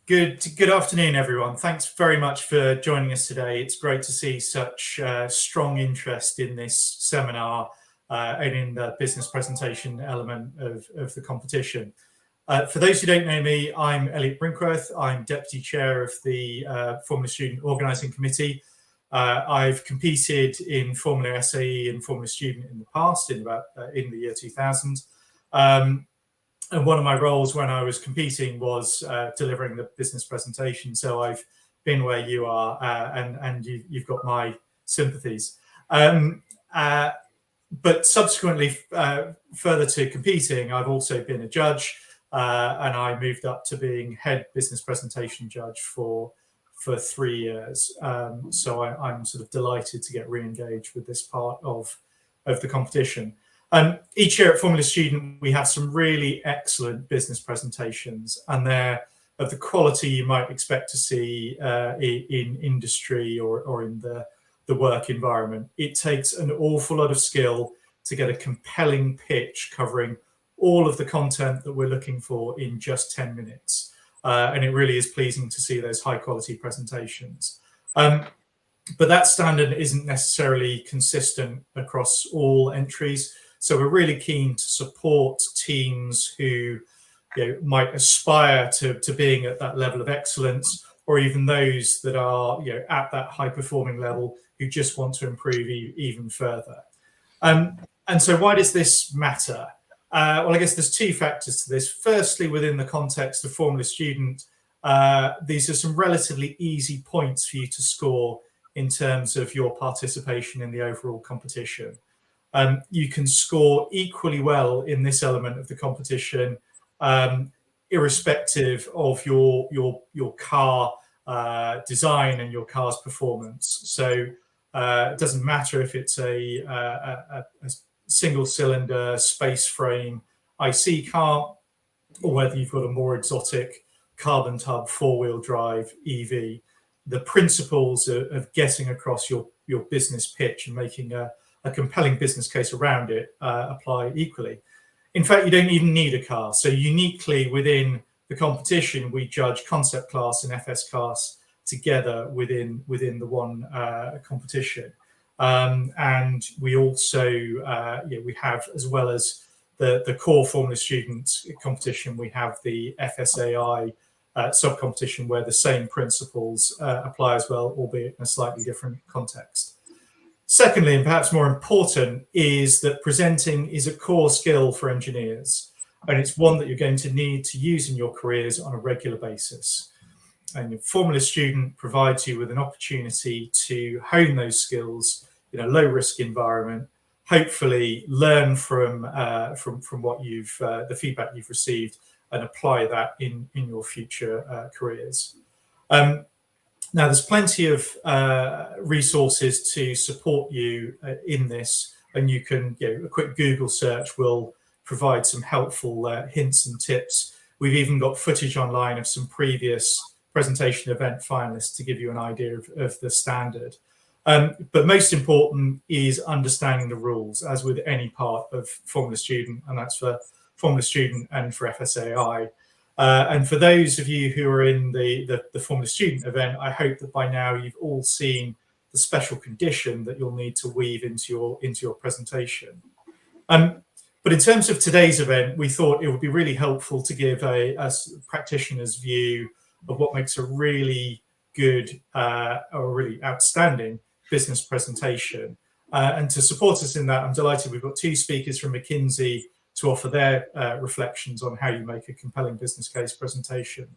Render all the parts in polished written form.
Good afternoon, everyone. Thanks very much for joining us today. It's great to see such strong interest in this seminar and in the business presentation element of the competition. For those who don't know me, I'm Elliot Brinkworth. I'm Deputy Chair of the Formula Student Organising Committee. I've competed in Formula SAE and Formula Student in the past, in the year 2000. And one of my roles when I was competing was delivering the business presentation. So I've been where you are, and you've got my sympathies. But subsequently, further to competing, I've also been a judge, and I moved up to being head business presentation judge for 3 years. So I'm sort of delighted to get re-engaged with this part of the competition. Each year at Formula Student, we have some really excellent business presentations, and they're of the quality you might expect to see in industry or in the work environment. It takes an awful lot of skill to get a compelling pitch covering all of the content that we're looking for in just 10 minutes. And it really is pleasing to see those high quality presentations. But that standard isn't necessarily consistent across all entries. So we're really keen to support teams who might aspire to being at that level of excellence, or even those that are at that high performing level who just want to improve even further. And so why does this matter? Well, I guess there's two factors to this. Firstly, within the context of Formula Student, these are some relatively easy points for you to score in terms of your participation in the overall competition. You can score equally well in this element of the competition, irrespective of your car design and your car's performance. So it doesn't matter if it's a single cylinder space frame IC car, or whether you've got a more exotic carbon tub 4-wheel drive EV. The principles of getting across your business pitch and making a compelling business case around it apply equally. In fact, you don't even need a car. So uniquely within the competition, we judge concept class and FS class together within the one competition. And we also we have, as well as the core Formula Student competition, we have the FSAI sub-competition where the same principles apply as well, albeit in a slightly different context. Secondly, and perhaps more important, is that presenting is a core skill for engineers, and it's one that you're going to need to use in your careers on a regular basis. And your Formula Student provides you with an opportunity to hone those skills in a low-risk environment, hopefully learn from what the feedback you've received, and apply that in your future careers. Now, there's plenty of resources to support you in this, and you can, a quick Google search will provide some helpful hints and tips. We've even got footage online of some previous presentation event finalists to give you an idea of the standard. But most important is understanding the rules, as with any part of Formula Student, and that's for Formula Student and for FSAI. And for those of you who are in the Formula Student event, I hope that by now you've all seen the special condition that you'll need to weave into your presentation. But in terms of today's event, we thought it would be really helpful to give a practitioner's view of what makes a really good or really outstanding business presentation. And to support us in that, I'm delighted we've got two speakers from McKinsey to offer their reflections on how you make a compelling business case presentation.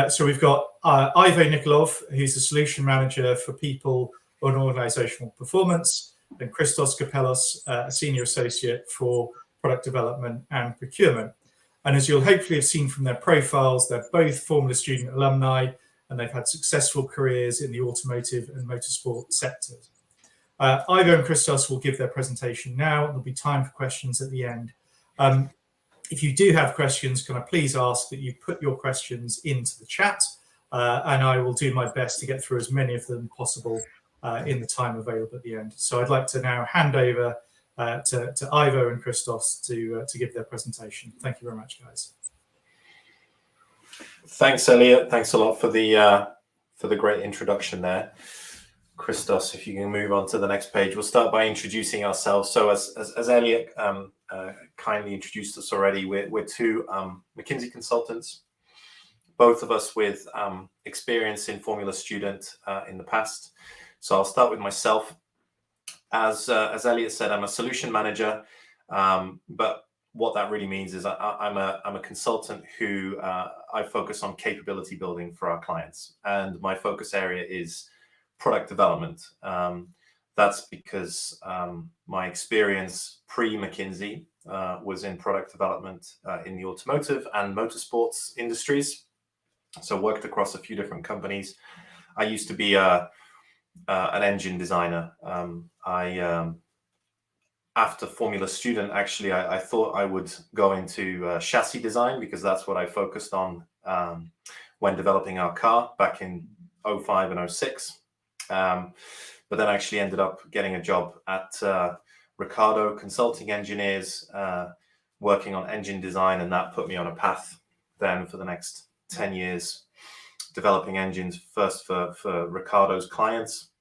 So we've got Ivo Nikolov, who's the solution manager for people on organizational performance, and Christos Kapelos, a senior associate for product development and procurement. And as you'll hopefully have seen from their profiles, they're both Formula Student alumni, and they've had successful careers in the automotive and motorsport sectors. Ivo and Christos will give their presentation now. There'll be time for questions at the end. If you do have questions, can I please ask that you put your questions into the chat, and I will do my best to get through as many of them possible in the time available at the end. So I'd like to now hand over to Ivo and Christos to give their presentation. Thank you very much, guys. Thanks, Elliot. Thanks a lot for the great introduction there. Christos, if you can move on to the next page. We'll start by introducing ourselves. So as Elliot kindly introduced us already, we're two McKinsey consultants, both of us with experience in Formula Student in the past. So I'll start with myself. As Elliot said, I'm a solution manager, but what that really means is I'm a consultant who I focus on capability building for our clients, and my focus area is product development. That's because my experience pre-McKinsey was in product development in the automotive and motorsports industries. So worked across a few different companies. I used to be an engine designer. After Formula Student, actually, I thought I would go into chassis design because that's what I focused on when developing our car back in 05 and 06. But then I actually ended up getting a job at Ricardo Consulting Engineers, working on engine design, and that put me on a path then for the next 10 years, developing engines first for Ricardo's clients,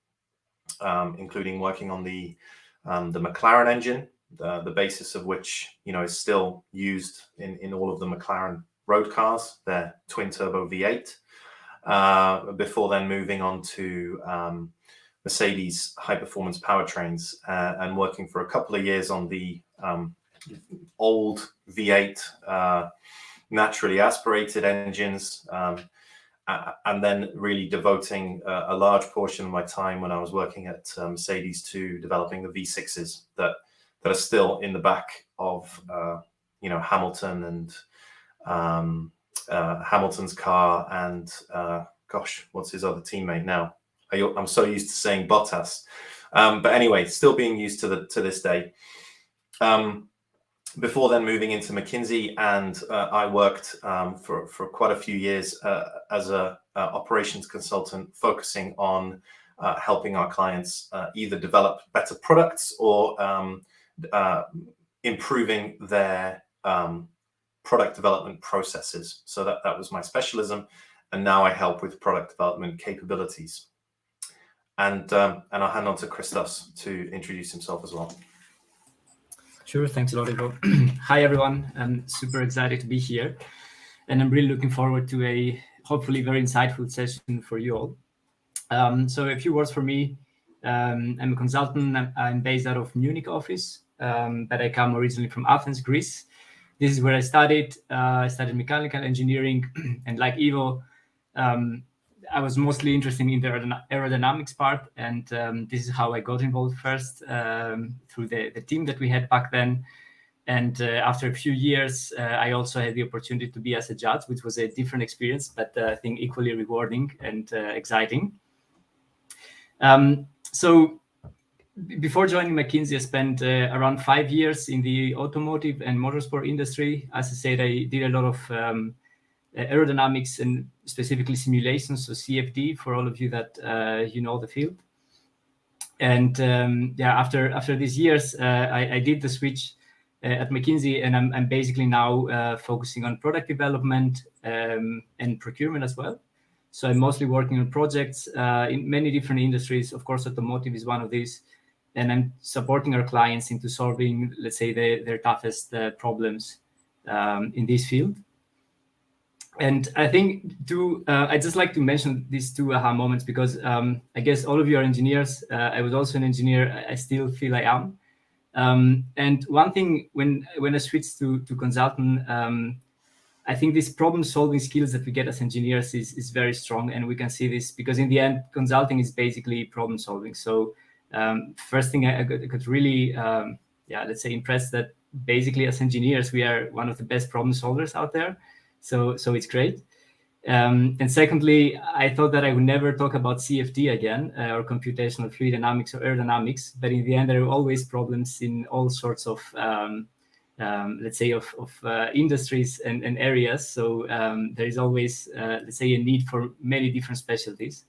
including working on the McLaren engine, the basis of which is still used in all of the McLaren road cars, their twin turbo V8. Before then moving on to Mercedes high performance powertrains and working for a couple of years on the old V8 naturally aspirated engines. And then really devoting a large portion of my time when I was working at Mercedes to developing the V6s that are still in the back of Hamilton and Hamilton's car and gosh, what's his other teammate now? I'm so used to saying Bottas, but anyway, still being used to this day. Before then moving into McKinsey, and I worked for quite a few years as a operations consultant, focusing on helping our clients either develop better products or improving their product development processes. So that was my specialism, and now I help with product development capabilities. And I'll hand on to Christos to introduce himself as well. Sure, thanks a lot, Ivo. Hi, everyone. I'm super excited to be here, and I'm really looking forward to a hopefully very insightful session for you all. So a few words for me. I'm a consultant. I'm based out of Munich office, but I come originally from Athens, Greece. This is where I studied. I studied mechanical engineering, and like Ivo, I was mostly interested in the aerodynamics part, and this is how I got involved first through the team that we had back then. And after a few years, I also had the opportunity to be as a judge, which was a different experience, but I think equally rewarding and exciting. So before joining McKinsey, I spent around 5 years in the automotive and motorsport industry. As I said, I did a lot of aerodynamics and specifically simulations, so CFD, for all of you that you know the field. And after these years, I did the switch at McKinsey, and I'm basically now focusing on product development and procurement as well. So I'm mostly working on projects in many different industries. Of course, automotive is one of these, and I'm supporting our clients into solving, let's say, their toughest problems in this field. And I think I'd just like to mention these two aha moments because I guess all of you are engineers. I was also an engineer. I still feel I am. And one thing when I switched to consultant, I think these problem-solving skills that we get as engineers is very strong, and we can see this because in the end, consulting is basically problem-solving. So first thing I got really, let's say, impressed that basically as engineers, we are one of the best problem solvers out there. So it's great. And secondly, I thought that I would never talk about CFD again, or computational fluid dynamics or aerodynamics, but in the end, there are always problems in all sorts of, let's say, of industries and areas. So there is always, let's say, a need for many different specialties.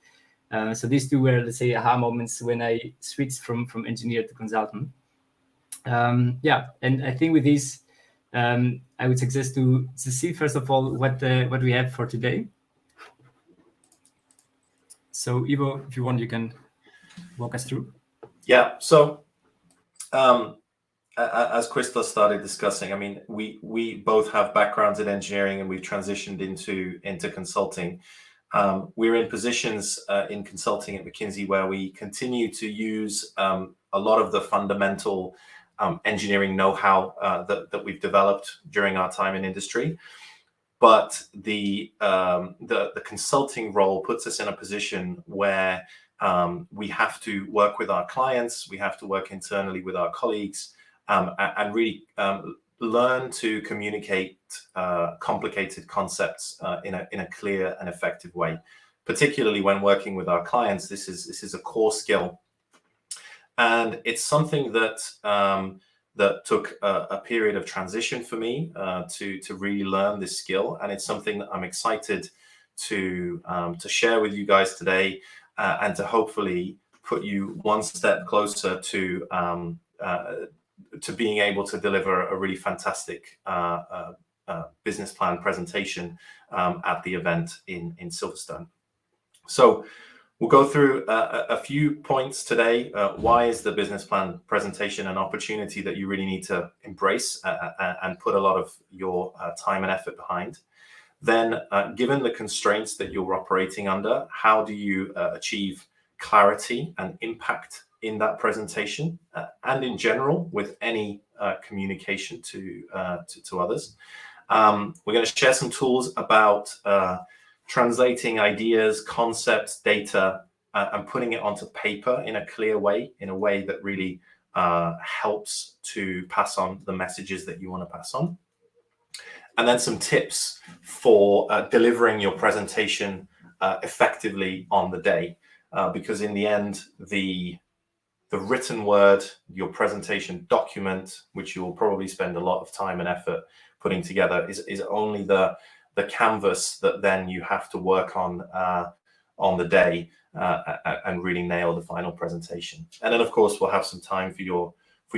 So these two were, let's say, aha moments when I switched from engineer to consultant. And I think with this, I would suggest to see first of all what we have for today. So Ivo, if you want, you can walk us through. Yeah. So as Christos started discussing, I mean, we both have backgrounds in engineering, and we've transitioned into consulting. We're in positions in consulting at McKinsey where we continue to use a lot of the fundamental engineering know-how that we've developed during our time in industry. But the consulting role puts us in a position where we have to work with our clients, we have to work internally with our colleagues, and really learn to communicate complicated concepts in a clear and effective way. Particularly when working with our clients, this is a core skill, and it's something that that took a period of transition for me to really learn this skill, and it's something that I'm excited to share with you guys today, and to hopefully put you one step closer to being able to deliver a really fantastic business plan presentation at the event in Silverstone. So we'll go through a few points today. Why is the business plan presentation an opportunity that you really need to embrace and put a lot of your time and effort behind? Then, given the constraints that you're operating under, how do you achieve clarity and impact in that presentation, and in general with any communication to others? We're going to share some tools about translating ideas, concepts, data, and putting it onto paper in a clear way, in a way that really helps to pass on the messages that you want to pass on. And then some tips for delivering your presentation effectively on the day, because in the end, the written word, your presentation document, which you'll probably spend a lot of time and effort putting together, is only the canvas that then you have to work on the day and really nail the final presentation. And then, of course, we'll have some time for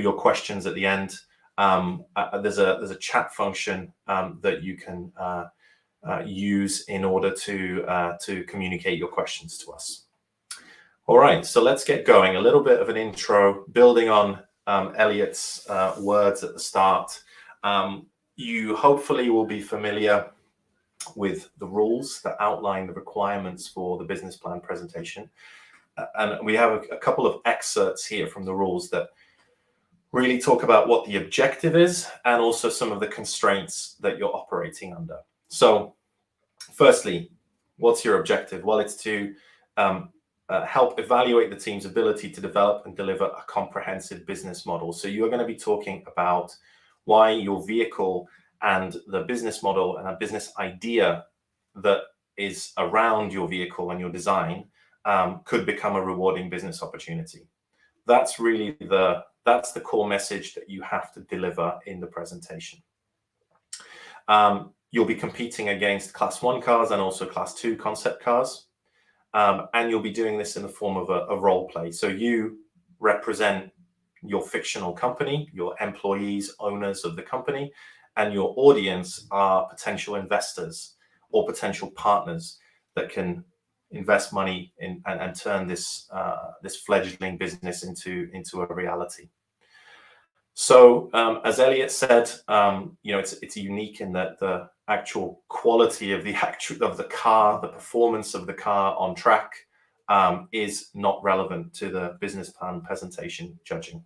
your questions at the end. There's a chat function that you can use in order to communicate your questions to us. All right, so let's get going. A little bit of an intro, building on Elliot's words at the start. You hopefully will be familiar with the rules that outline the requirements for the business plan presentation. And we have a couple of excerpts here from the rules that really talk about what the objective is and also some of the constraints that you're operating under. So firstly, what's your objective? Well, it's to help evaluate the team's ability to develop and deliver a comprehensive business model. So you're going to be talking about why your vehicle and the business model and a business idea that is around your vehicle and your design could become a rewarding business opportunity. That's really that's the core message that you have to deliver in the presentation. You'll be competing against Class 1 cars and also Class 2 concept cars. And you'll be doing this in the form of a role play. So you represent your fictional company, your employees, owners of the company, and your audience are potential investors or potential partners that can invest money in and turn this fledgling business into a reality. So as Elliot said, it's unique in that the actual quality of the car, the performance of the car on track, is not relevant to the business plan presentation judging.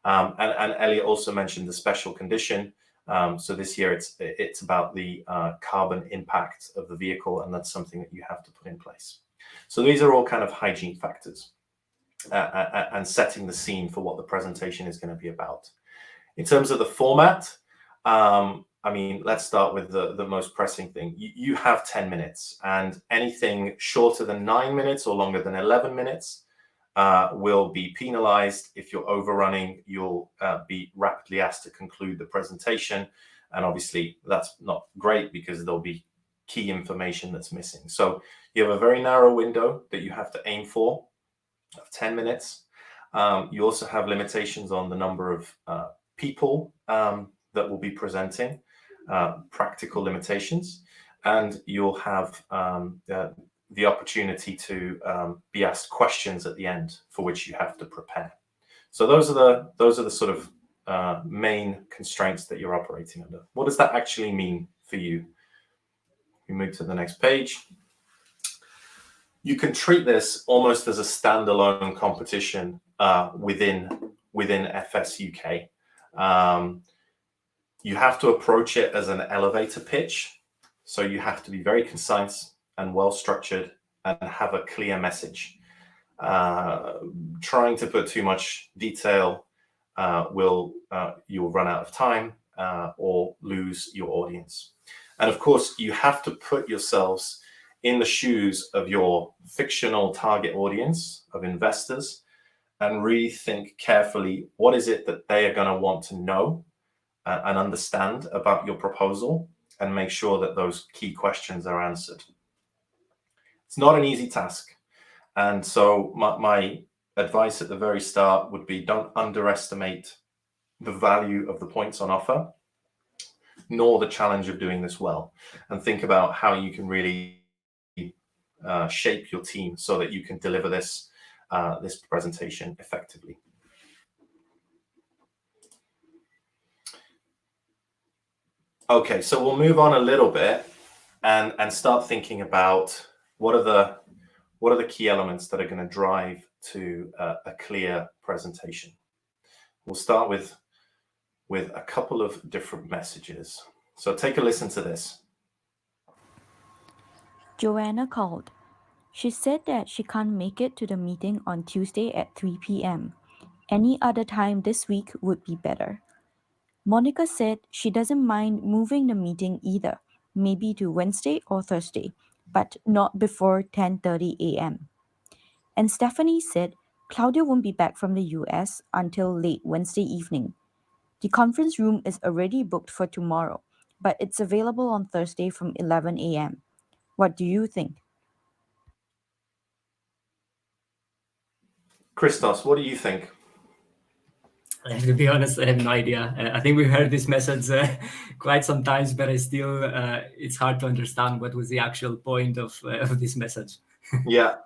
And Elliot also mentioned the special condition. So this year it's about the carbon impact of the vehicle, and that's something that you have to put in place. So these are all kind of hygiene factors and setting the scene for what the presentation is going to be about. In terms of the format, I mean, let's start with the most pressing thing. You have 10 minutes, and anything shorter than 9 minutes or longer than 11 minutes will be penalized. If you're overrunning, you'll be rapidly asked to conclude the presentation. And obviously, that's not great because there'll be key information that's missing. So you have a very narrow window that you have to aim for of 10 minutes. You also have limitations on the number of people that will be presenting, practical limitations, and you'll have the opportunity to be asked questions at the end for which you have to prepare. So those are the sort of main constraints that you're operating under. What does that actually mean for you? We move to the next page. You can treat this almost as a standalone competition within FS UK. You have to approach it as an elevator pitch. So you have to be very concise and well structured and have a clear message. Trying to put too much detail you'll run out of time or lose your audience. And of course, you have to put yourselves in the shoes of your fictional target audience of investors and really think carefully, what is it that they are going to want to know and understand about your proposal, and make sure that those key questions are answered. It's not an easy task. And so my advice at the very start would be, don't underestimate the value of the points on offer, nor the challenge of doing this well. And think about how you can really shape your team so that you can deliver this presentation effectively. Okay, so we'll move on a little bit and start thinking about what are the key elements that are going to drive to a clear presentation. We'll start with a couple of different messages. So take a listen to this. Joanna called. She said that she can't make it to the meeting on Tuesday at 3 p.m. Any other time this week would be better. Monica said she doesn't mind moving the meeting either, maybe to Wednesday or Thursday, but not before 10:30 a.m. And Stephanie said Claudia won't be back from the US until late Wednesday evening. The conference room is already booked for tomorrow, but it's available on Thursday from 11 a.m. What do you think? Christos, what do you think? To be honest, I have no idea. I think we've heard this message quite some times, but it's hard to understand what was the actual point of this message. Yeah,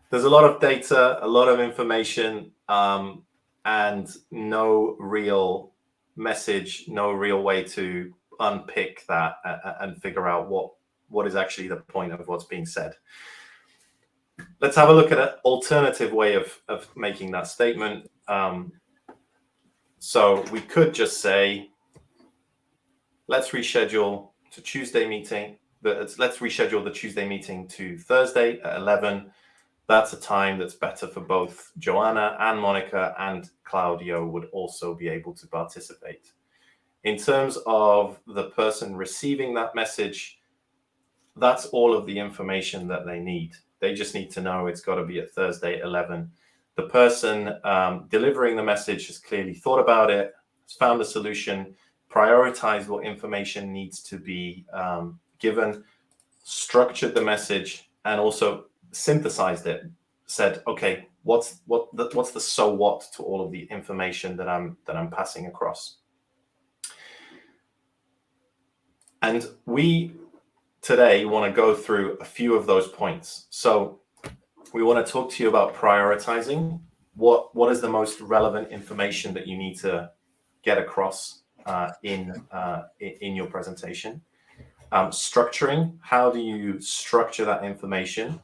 there's a lot of data, a lot of information, and no real message, no real way to unpick that and figure out what is actually the point of what's being said. Let's have a look at an alternative way of making that statement. So we could just say, let's reschedule to Tuesday meeting. Let's reschedule the Tuesday meeting to Thursday at 11. That's a time that's better for both Joanna and Monica, and Claudio would also be able to participate. In terms of the person receiving that message, that's all of the information that they need. They just need to know it's got to be at Thursday at 11. The person delivering the message has clearly thought about it, has found a solution, prioritized what information needs to be given, structured the message, and also synthesized it. Said, okay, what's the so what to all of the information that I'm passing across. And we today want to go through a few of those points. So we want to talk to you about prioritizing. What is the most relevant information that you need to get across in your presentation? Structuring, how do you structure that information?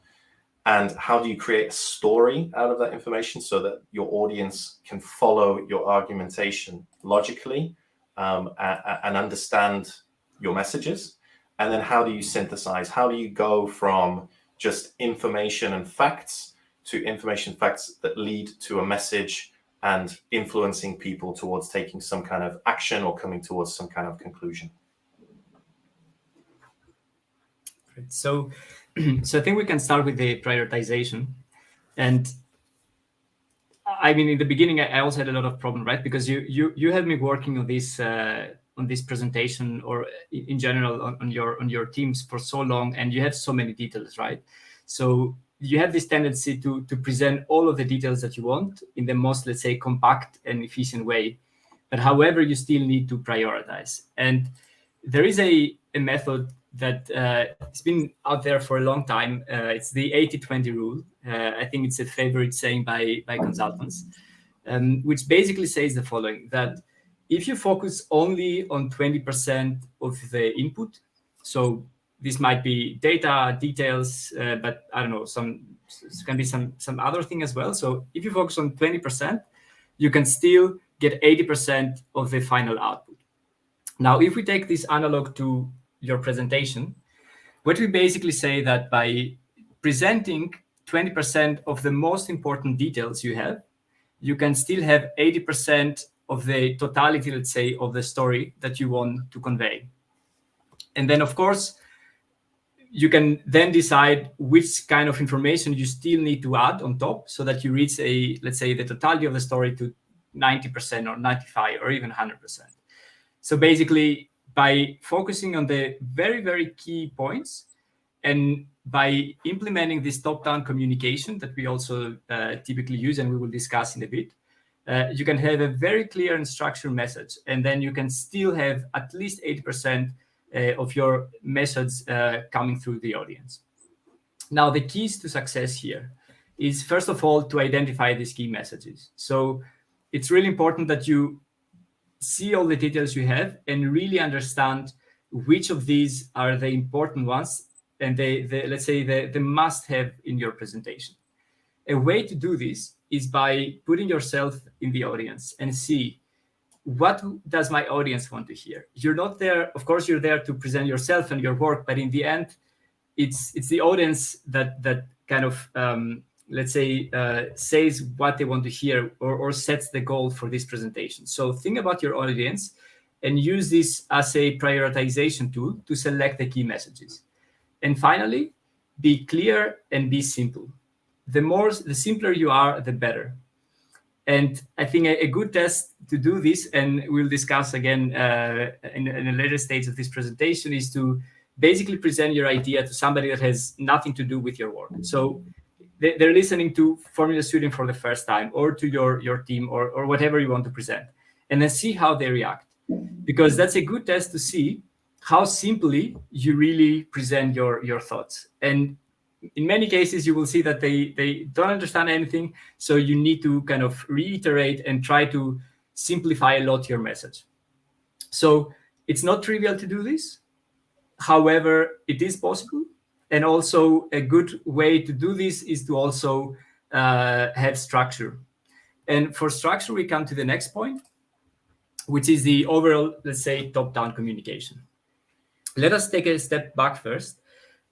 And how do you create a story out of that information so that your audience can follow your argumentation logically and understand your messages? And then how do you synthesize? How do you go from just information and facts to information facts that lead to a message and influencing people towards taking some kind of action or coming towards some kind of conclusion? So I think we can start with the prioritization. And I mean, in the beginning, I also had a lot of problem, right? Because you had me working on this presentation, or in general on your teams for so long, and you have so many details, right? So you have this tendency to present all of the details that you want in the most, let's say, compact and efficient way. But however, you still need to prioritize. And there is a method that it's been out there for a long time. It's the 80-20 rule. I think it's a favorite saying by consultants, which basically says the following, that if you focus only on 20% of the input, so this might be data, details, but I don't know, it can be some other thing as well. So if you focus on 20%, you can still get 80% of the final output. Now, if we take this analog to your presentation, what we basically say that by presenting 20% of the most important details you have, you can still have 80% of the totality, let's say, of the story that you want to convey. And then, of course, you can then decide which kind of information you still need to add on top so that you reach let's say, the totality of the story to 90% or 95 or even 100%. So basically, by focusing on the very, very key points and by implementing this top-down communication that we also typically use and we will discuss in a bit, you can have a very clear and structured message, and then you can still have at least 80% of your message coming through the audience. Now, the keys to success here is, first of all, to identify these key messages. So it's really important that you see all the details you have and really understand which of these are the important ones and let's say the must-have in your presentation. A way to do this is by putting yourself in the audience and see, what does my audience want to hear? You're not there, of course, you're there to present yourself and your work, but in the end, it's the audience that kind of, let's say, says what they want to hear or sets the goal for this presentation. So think about your audience and use this as a prioritization tool to select the key messages. And finally, be clear and be simple. The simpler you are, the better. And I think a good test to do this, and we'll discuss again in a later stage of this presentation, is to basically present your idea to somebody that has nothing to do with your work. So they're listening to Formula Student for the first time, or to your team, or whatever you want to present, and then see how they react. Because that's a good test to see how simply you really present your thoughts. And in many cases, you will see that they don't understand anything. So you need to kind of reiterate and try to simplify a lot your message. So it's not trivial to do this. However, it is possible. And also a good way to do this is to also have structure. And for structure, we come to the next point, which is the overall, let's say, top-down communication. Let us take a step back first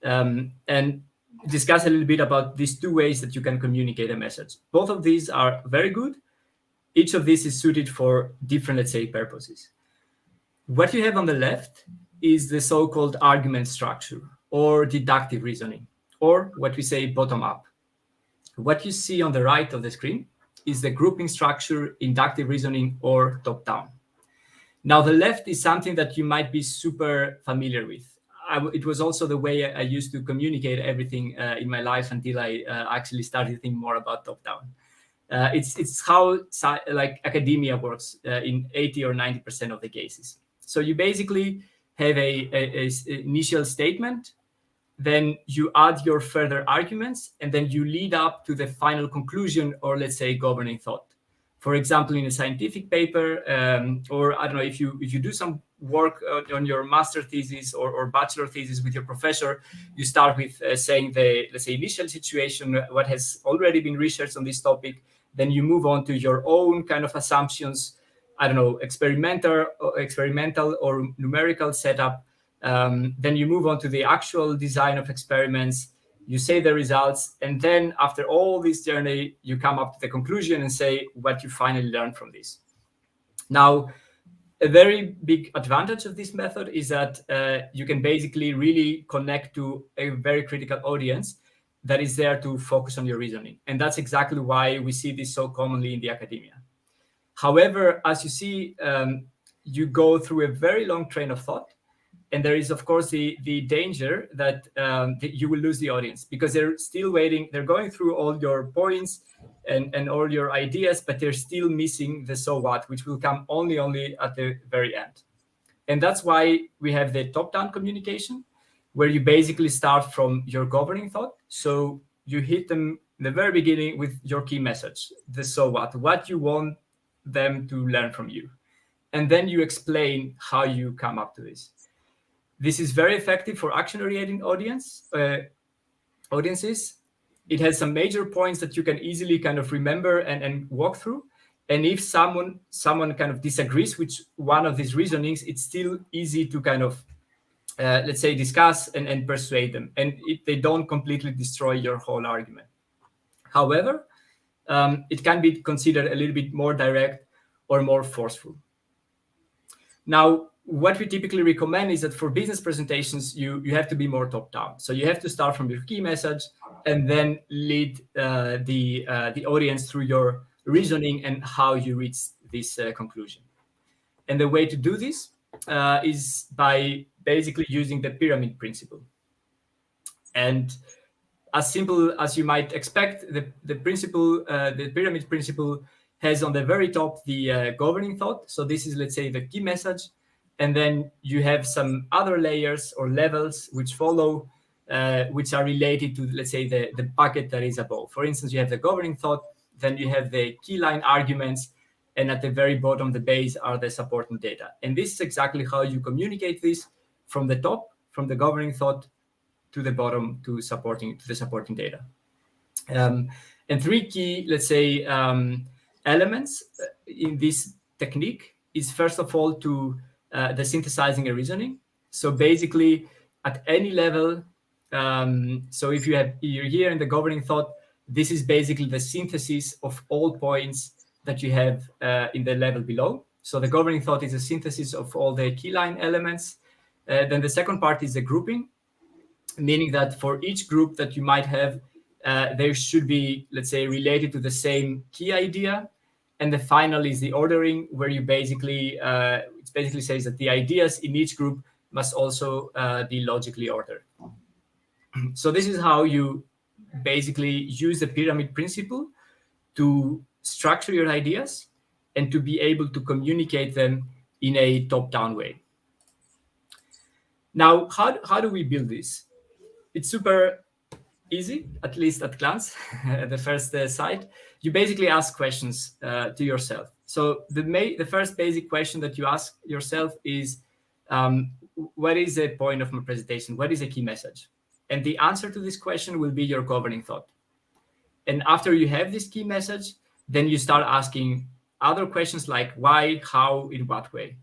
and discuss a little bit about these two ways that you can communicate a message. Both of these are very good. Each of these is suited for different, let's say, purposes. What you have on the left is the so-called argument structure or deductive reasoning, or what we say bottom-up. What you see on the right of the screen is the grouping structure, inductive reasoning, or top-down. Now, the left is something that you might be super familiar with. It was also the way I used to communicate everything in my life until I actually started thinking more about top-down. It's how like academia works in 80 or 90% of the cases. So you basically have a initial statement, then you add your further arguments, and then you lead up to the final conclusion, or let's say governing thought. For example, in a scientific paper, or I don't know, if you do some work on your master thesis or bachelor thesis with your professor, you start with saying let's say, initial situation, what has already been researched on this topic. Then you move on to your own kind of assumptions, I don't know, experimental or numerical setup. Then you move on to the actual design of experiments. You say the results, and then after all this journey, you come up to the conclusion and say what you finally learned from this. Now, a very big advantage of this method is that you can basically really connect to a very critical audience that is there to focus on your reasoning. And that's exactly why we see this so commonly in the academia. However, as you see, you go through a very long train of thought, And there is, of course, the danger that you will lose the audience, because they're still waiting. They're going through all your points and all your ideas, but they're still missing the so what, which will come only at the very end. And that's why we have the top-down communication, where you basically start from your governing thought. So you hit them in the very beginning with your key message, the so what you want them to learn from you. And then you explain how you come up to this. This is very effective for action-oriented audiences. It has some major points that you can easily kind of remember and walk through. And if someone kind of disagrees with one of these reasonings, it's still easy to kind of, let's say, discuss and persuade them. And they don't completely destroy your whole argument. However, it can be considered a little bit more direct or more forceful. Now, what we typically recommend is that for business presentations, you have to be more top-down. So you have to start from your key message and then lead the audience through your reasoning and how you reach this conclusion. And the way to do this is by basically using the pyramid principle. And as simple as you might expect, the pyramid principle has on the very top the governing thought. So this is, let's say, the key message. And then you have some other layers or levels which follow, which are related to, let's say, the bucket that is above. For instance, you have the governing thought, then you have the key line arguments, and at the very bottom, the base are the supporting data. And this is exactly how you communicate this from the top, from the governing thought, to the bottom, to the supporting data. And three key, let's say, elements in this technique is, first of all, to the synthesizing and reasoning. So basically, at any level, so if you're here in the governing thought, this is basically the synthesis of all points that you have in the level below. So the governing thought is a synthesis of all the key line elements. Then the second part is the grouping, meaning that for each group that you might have, there should be, let's say, related to the same key idea. And the final is the ordering, where you basically, it basically says that the ideas in each group must also be logically ordered. So this is how you basically use the pyramid principle to structure your ideas and to be able to communicate them in a top-down way. Now, how do we build this? It's super easy, at least at glance, at the first sight. You basically ask questions to yourself. So the first basic question that you ask yourself is, what is the point of my presentation? What is a key message? And the answer to this question will be your governing thought. And after you have this key message, then you start asking other questions like why, how, in what way.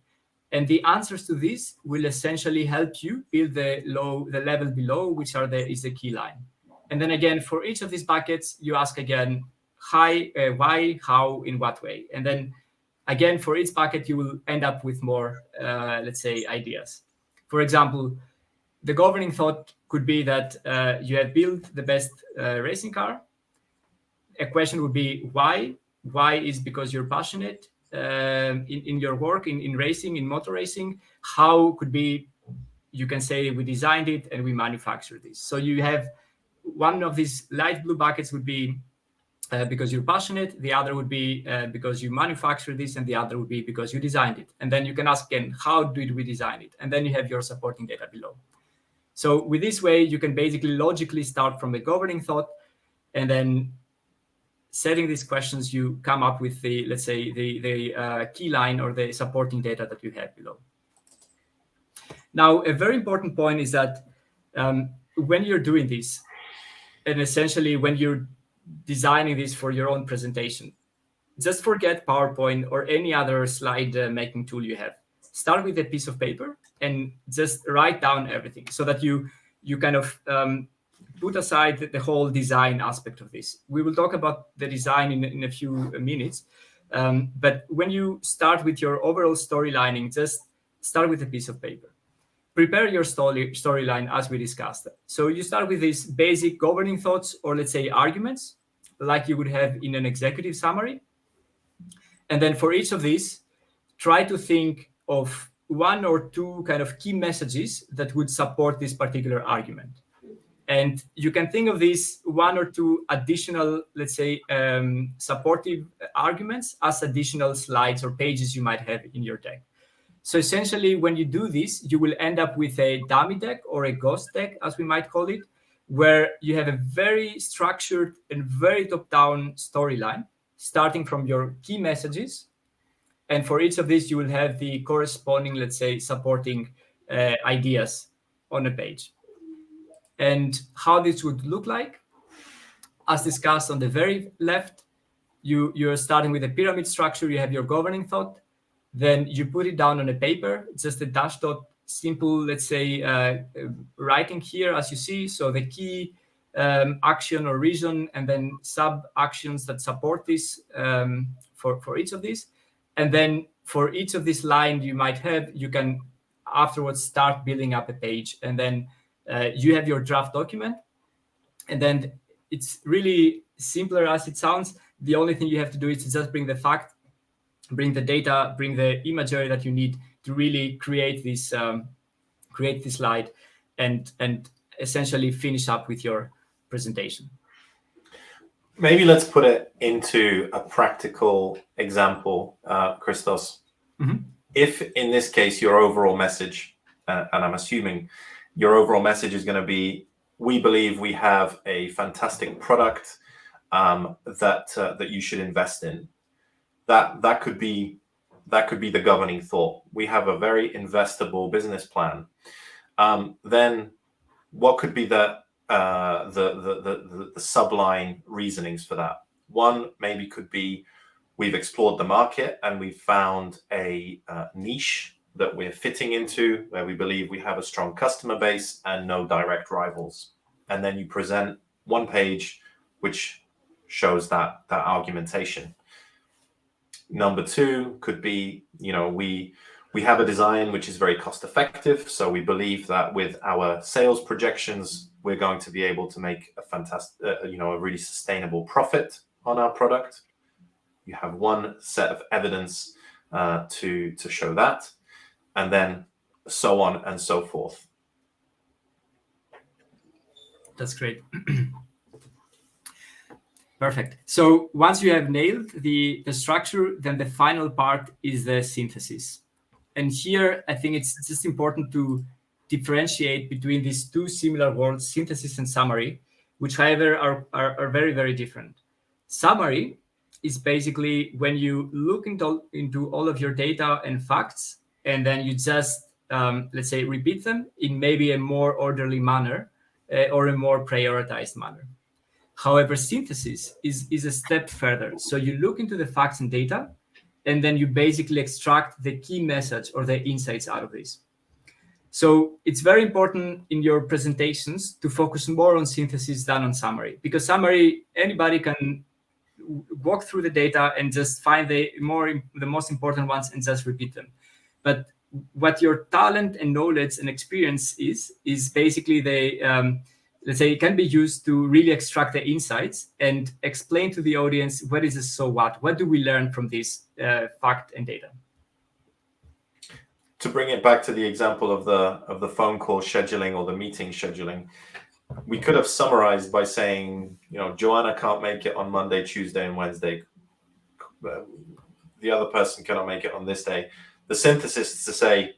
And the answers to this will essentially help you build the level below, which is the key line. And then again, for each of these buckets, you ask again, why, how, in what way. And then again, for each bucket, you will end up with more, let's say, ideas. For example, the governing thought could be that you have built the best racing car. A question would be why. Why is because you're passionate in your work, in racing, in motor racing. How could be, you can say we designed it and we manufactured this. So you have one of these light blue buckets would be because you're passionate. The other would be because you manufactured this, and the other would be because you designed it. And then you can ask again, how did we design it? And then you have your supporting data below. So with this way, you can basically logically start from the governing thought, and then setting these questions, you come up with the, let's say, the key line or the supporting data that you have below. Now, a very important point is that when you're doing this, and essentially when you're designing this for your own presentation, just forget PowerPoint or any other slide making tool you have. Start with a piece of paper and just write down everything so that you kind of put aside the whole design aspect of this. We will talk about the design in a few minutes. But when you start with your overall storylining, just start with a piece of paper. Prepare your storyline as we discussed. So you start with these basic governing thoughts, or let's say arguments, like you would have in an executive summary. And then for each of these, try to think of one or two kind of key messages that would support this particular argument. And you can think of these one or two additional, let's say, supportive arguments as additional slides or pages you might have in your deck. So essentially, when you do this, you will end up with a dummy deck or a ghost deck, as we might call it, where you have a very structured and very top-down storyline, starting from your key messages. And for each of these, you will have the corresponding, let's say, supporting ideas on a page. And how this would look like, as discussed on the very left, you're starting with a pyramid structure. You have your governing thought. Then you put it down on a paper. It's just a dash dot simple, let's say, writing here, as you see. So the key action or reason, and then sub actions that support this for each of these. And then for each of these lines you might have, you can afterwards start building up a page. And then you have your draft document. And then it's really simpler as it sounds. The only thing you have to do is to just bring the fact, bring the data, bring the imagery that you need to really create this slide and essentially finish up with your presentation. Maybe let's put it into a practical example, Christos. Mm-hmm. If in this case your overall message, and I'm assuming your overall message is going to be, we believe we have a fantastic product that you should invest in. That could be the governing thought. We have a very investable business plan. Then what could be the subline reasonings for that? One maybe could be, we've explored the market and we've found a niche that we're fitting into, where we believe we have a strong customer base and no direct rivals. And then you present one page which shows that argumentation. Number two could be, we have a design which is very cost effective. So we believe that with our sales projections, we're going to be able to make a fantastic, a really sustainable profit on our product. You have one set of evidence to show that, and then so on and so forth. That's great. Perfect. So once you have nailed the structure, then the final part is the synthesis. And here, I think it's just important to differentiate between these two similar words, synthesis and summary, which, however, are very, very different. Summary is basically when you look into all of your data and facts, and then you just, let's say, repeat them in maybe a more orderly manner or a more prioritized manner. However, synthesis is a step further. So you look into the facts and data, and then you basically extract the key message or the insights out of this. So it's very important in your presentations to focus more on synthesis than on summary, because summary, anybody can walk through the data and just find the most important ones and just repeat them. But what your talent and knowledge and experience is basically let's say, it can be used to really extract the insights and explain to the audience what is the so what do we learn from this fact and data. To bring it back to the example of the phone call scheduling or the meeting scheduling, we could have summarized by saying, Joanna can't make it on Monday, Tuesday, and Wednesday. The other person cannot make it on this day. The synthesis is to say,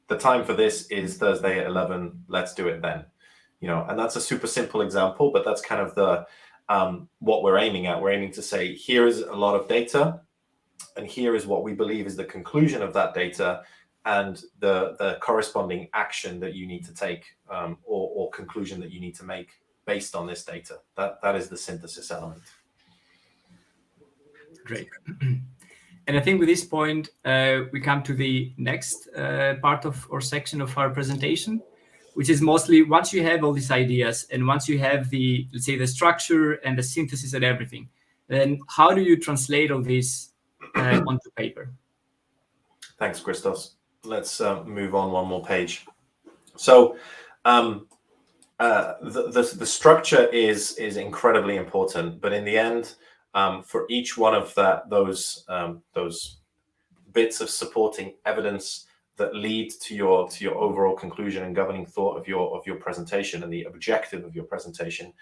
the time for this is Thursday at 11. Let's do it then. And that's a super simple example, but that's kind of the what we're aiming at. We're aiming to say, here is a lot of data, and here is what we believe is the conclusion of that data and the corresponding action that you need to take or conclusion that you need to make based on this data. That is the synthesis element. Great. And I think with this point, we come to the next part of or section of our presentation, which is mostly once you have all these ideas and once you have the, let's say, the structure and the synthesis and everything, then how do you translate all this onto paper? Thanks, Christos. Let's move on one more page. So the structure is incredibly important, but in the end, for each one of those bits of supporting evidence, that lead to your overall conclusion and governing thought of your presentation and the objective of your presentation,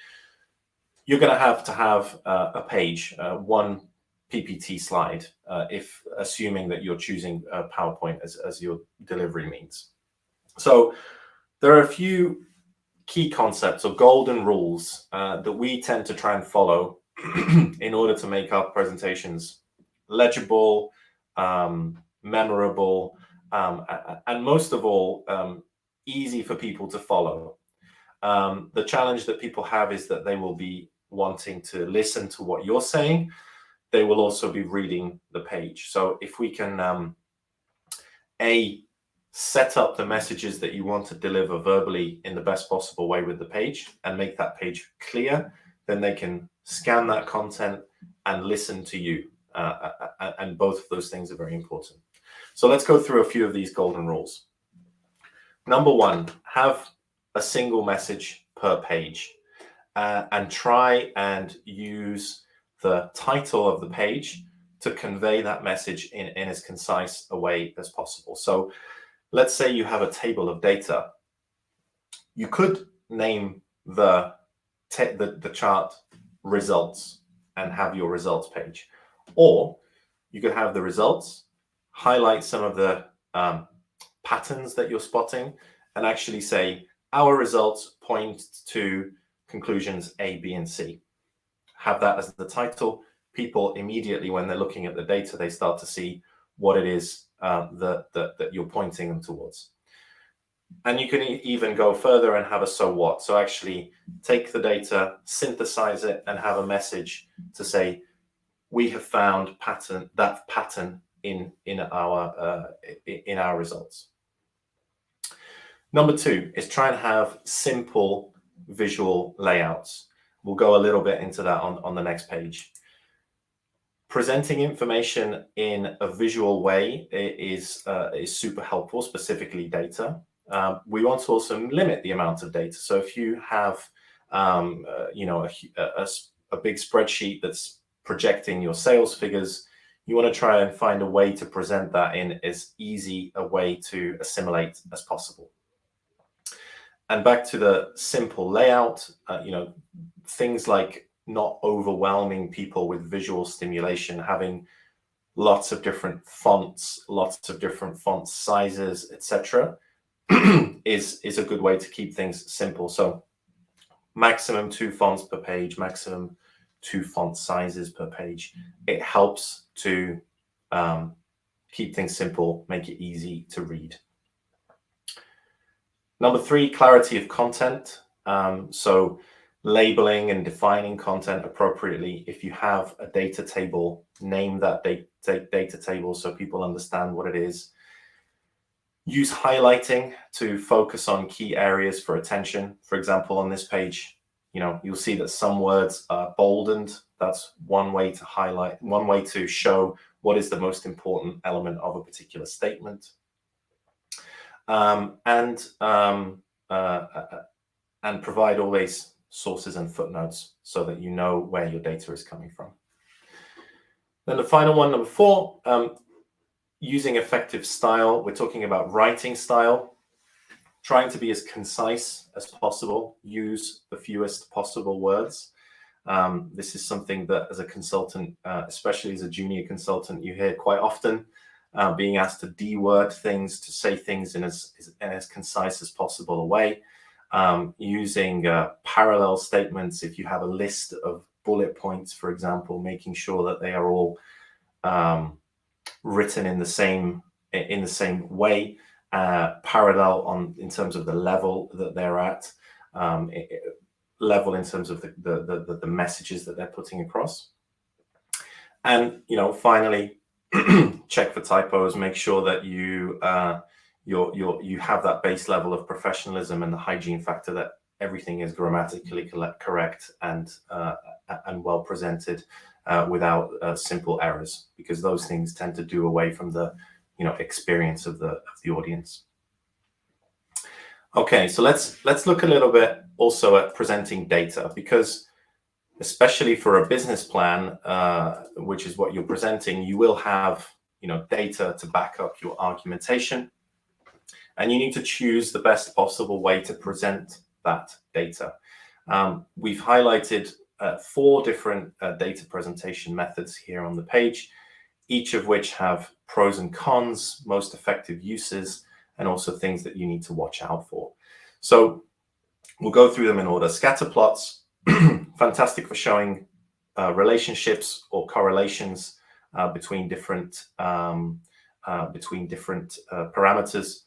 you're going to have a page, one PPT slide, if assuming that you're choosing PowerPoint as your delivery means. So there are a few key concepts or golden rules that we tend to try and follow in order to make our presentations legible, memorable, and most of all, easy for people to follow. The challenge that people have is that they will be wanting to listen to what you're saying. They will also be reading the page. So if we can, set up the messages that you want to deliver verbally in the best possible way with the page and make that page clear, then they can scan that content and listen to you. And both of those things are very important. So let's go through a few of these golden rules. Number one, have a single message per page, and try and use the title of the page to convey that message in as concise a way as possible. So let's say you have a table of data. You could name the chart results and have your results page, or you could have the results, highlight some of the patterns that you're spotting, and actually say our results point to conclusions A, B, and C. Have that as the title. People immediately, when they're looking at the data, they start to see what it is that you're pointing them towards. And you can even go further and have a so what. So actually take the data, synthesize it, and have a message to say, we have found that pattern in our results. Number two is try and have simple visual layouts. We'll go a little bit into that on the next page. Presenting information in a visual way is super helpful, specifically data. We want to also limit the amount of data. So if you have, a big spreadsheet that's projecting your sales figures, you want to try and find a way to present that in as easy a way to assimilate as possible. And back to the simple layout, things like not overwhelming people with visual stimulation, having lots of different fonts, lots of different font sizes, etc., is a good way to keep things simple. So maximum 2 fonts per page, maximum 2 font sizes per page. It helps to keep things simple, make it easy to read. Number 3, clarity of content. So labeling and defining content appropriately. If you have a data table, name that data table so people understand what it is. Use highlighting to focus on key areas for attention. For example, on this page, you'll see that some words are boldened. That's one way to highlight, one way to show what is the most important element of a particular statement. And provide always sources and footnotes so that you know where your data is coming from. Then the final one, number 4, using effective style. We're talking about writing style, trying to be as concise as possible, use the fewest possible words. This is something that as a consultant, especially as a junior consultant, you hear quite often, being asked to de-word things, to say things in as concise as possible a way. Using parallel statements. If you have a list of bullet points, for example, making sure that they are all written in the same way, parallel in terms of the level that they're at, level in terms of the messages that they're putting across. And finally, check for typos. Make sure that you have that base level of professionalism and the hygiene factor that everything is grammatically correct and well presented, without simple errors, because those things tend to do away from the experience of the audience. Okay, so let's look a little bit also at presenting data, because especially for a business plan, which is what you're presenting, you will have data to back up your argumentation. and you need to choose the best possible way to present that data. We've highlighted 4 different data presentation methods here on the page, each of which have pros and cons, most effective uses, and also things that you need to watch out for. So we'll go through them in order. Scatter plots, fantastic for showing relationships or correlations between different parameters,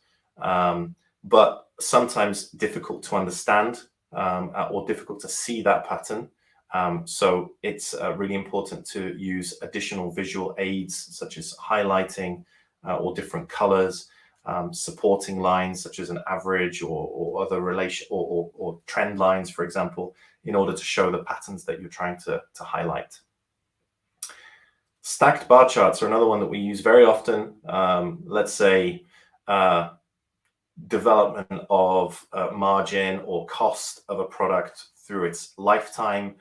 but sometimes difficult to understand or difficult to see that pattern. So it's really important to use additional visual aids such as highlighting or different colors, supporting lines such as an average or other relation or trend lines, for example, in order to show the patterns that you're trying to highlight. Stacked bar charts are another one that we use very often. Let's say development of margin or cost of a product through its lifetime,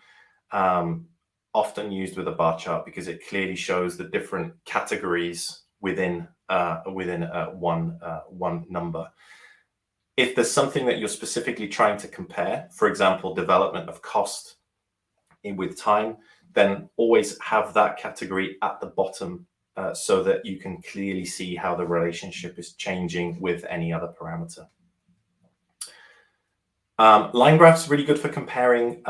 often used with a bar chart because it clearly shows the different categories within one number. If there's something that you're specifically trying to compare, for example, development of cost with time, then always have that category at the bottom so that you can clearly see how the relationship is changing with any other parameter. Line graphs are really good for comparing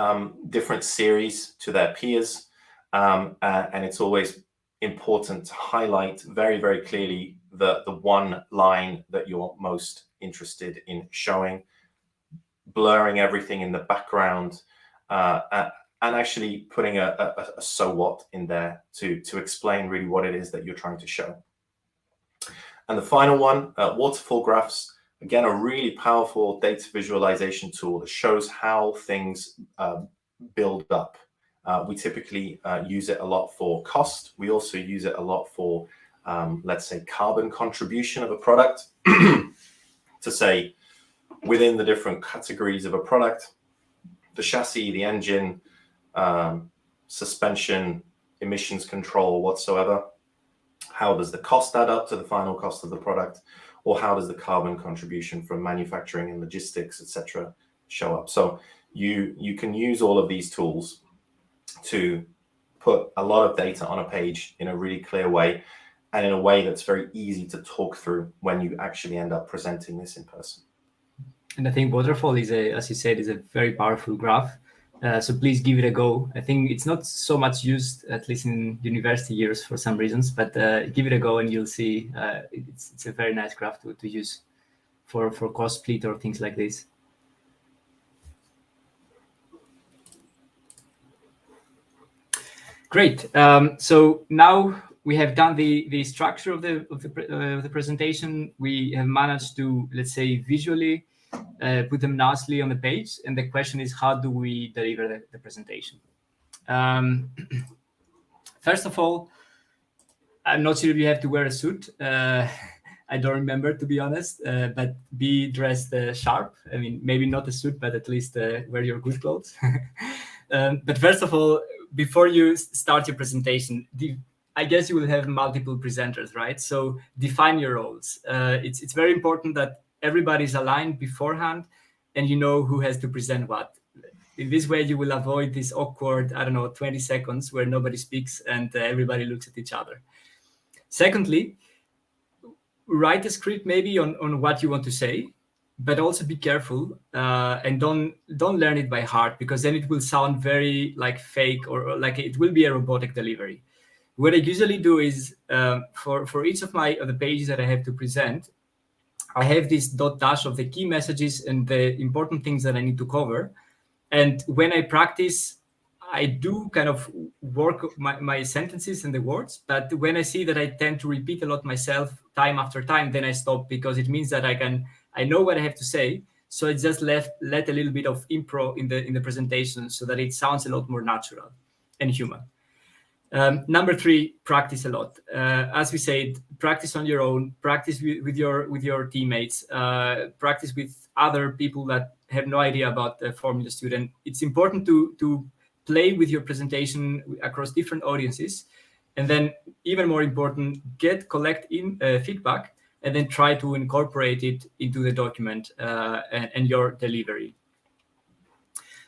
different series to their peers, and it's always important to highlight very, very clearly the one line that you're most interested in showing, blurring everything in the background, and actually putting a so what in there to explain really what it is that you're trying to show. And the final one, Waterfall Graphs, again, a really powerful data visualization tool that shows how things build up. We typically use it a lot for cost. We also use it a lot for, let's say, carbon contribution of a product to say within the different categories of a product, the chassis, the engine, suspension, emissions control, whatsoever. How does the cost add up to the final cost of the product? Or how does the carbon contribution from manufacturing and logistics, etc., show up? So you can use all of these tools to put a lot of data on a page in a really clear way and in a way that's very easy to talk through when you actually end up presenting this in person. And I think Waterfall is, as you said, is a very powerful graph. So please give it a go. I think it's not so much used, at least in university years for some reasons, but give it a go and you'll see it's a very nice graph to use for cost split or things like this. Great. So now we have done the structure of the presentation. We have managed to, let's say, visually put them nicely on the page. And the question is, how do we deliver the presentation? First of all, I'm not sure if you have to wear a suit. I don't remember, to be honest, but be dressed sharp. I mean, maybe not a suit, but at least wear your good clothes. But first of all, before you start your presentation, I guess you will have multiple presenters, right? So define your roles. It's very important that everybody's aligned beforehand and you know who has to present what. In this way, you will avoid this awkward, 20 seconds where nobody speaks and everybody looks at each other. Secondly, write a script maybe on what you want to say, but also be careful and don't learn it by heart, because then it will sound very like fake or like it will be a robotic delivery. What I usually do is for each of the pages that I have to present, I have this dot dash of the key messages and the important things that I need to cover. And when I practice, I do kind of work my sentences and the words. But when I see that I tend to repeat a lot myself time after time, then I stop, because it means that I know what I have to say. So I just let a little bit of improv in the presentation so that it sounds a lot more natural and human. Number 3, practice a lot. As we said, practice on your own, practice with your teammates, practice with other people that have no idea about the Formula Student. It's important to play with your presentation across different audiences. And then even more important, collect feedback and then try to incorporate it into the document and your delivery.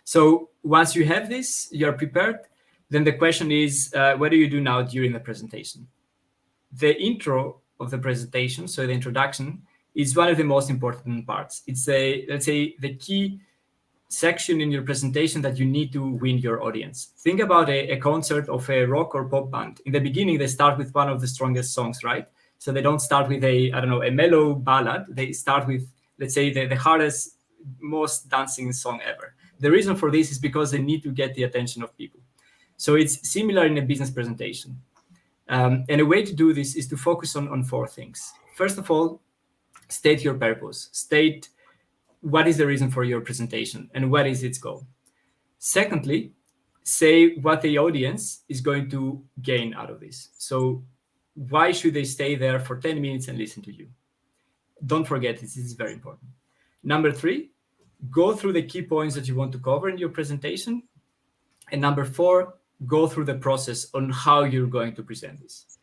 So once you have this, you're prepared, then the question is, what do you do now during the presentation? The intro of the presentation, so the introduction, is one of the most important parts. It's let's say, the key section in your presentation that you need to win your audience. Think about a concert of a rock or pop band. In the beginning, they start with one of the strongest songs, right? So they don't start with a mellow ballad. They start with, let's say, the hardest, most dancing song ever. The reason for this is because they need to get the attention of people. So it's similar in a business presentation. And a way to do this is to focus on 4 things. First of all, state your purpose. State what is the reason for your presentation and what is its goal. Secondly, say what the audience is going to gain out of this. So why should they stay there for 10 minutes and listen to you? Don't forget, this is very important. Number 3, go through the key points that you want to cover in your presentation. And number 4, go through the process on how you're going to present this.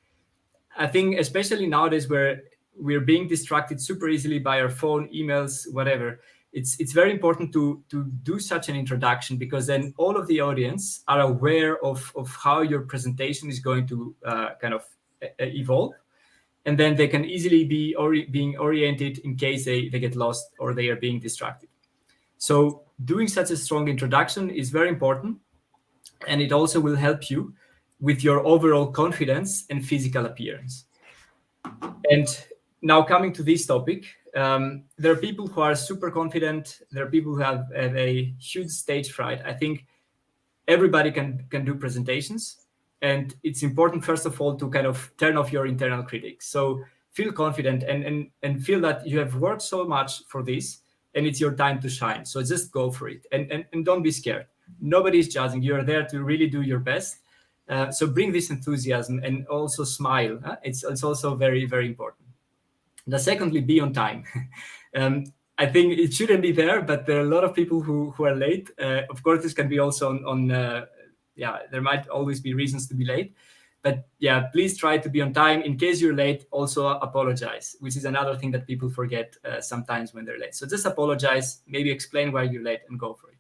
I think especially nowadays where we're being distracted super easily by our phone, emails, whatever, it's very important to do such an introduction, because then all of the audience are aware of how your presentation is going to kind of evolve. And then they can easily be being oriented in case they get lost or they are being distracted. So doing such a strong introduction is very important. And it also will help you with your overall confidence and physical appearance. And now coming to this topic, there are people who are super confident. There are people who have a huge stage fright. I think everybody can do presentations. And it's important, first of all, to kind of turn off your internal critics. So feel confident and feel that you have worked so much for this and it's your time to shine. So just go for it and don't be scared. Nobody's judging. You're there to really do your best. So bring this enthusiasm and also smile. It's also very, very important. Now, secondly, be on time. I think it shouldn't be there, but there are a lot of people who are late. Of course, this can be also there might always be reasons to be late. But yeah, please try to be on time. In case you're late, also apologize, which is another thing that people forget sometimes when they're late. So just apologize, maybe explain why you're late and go for it.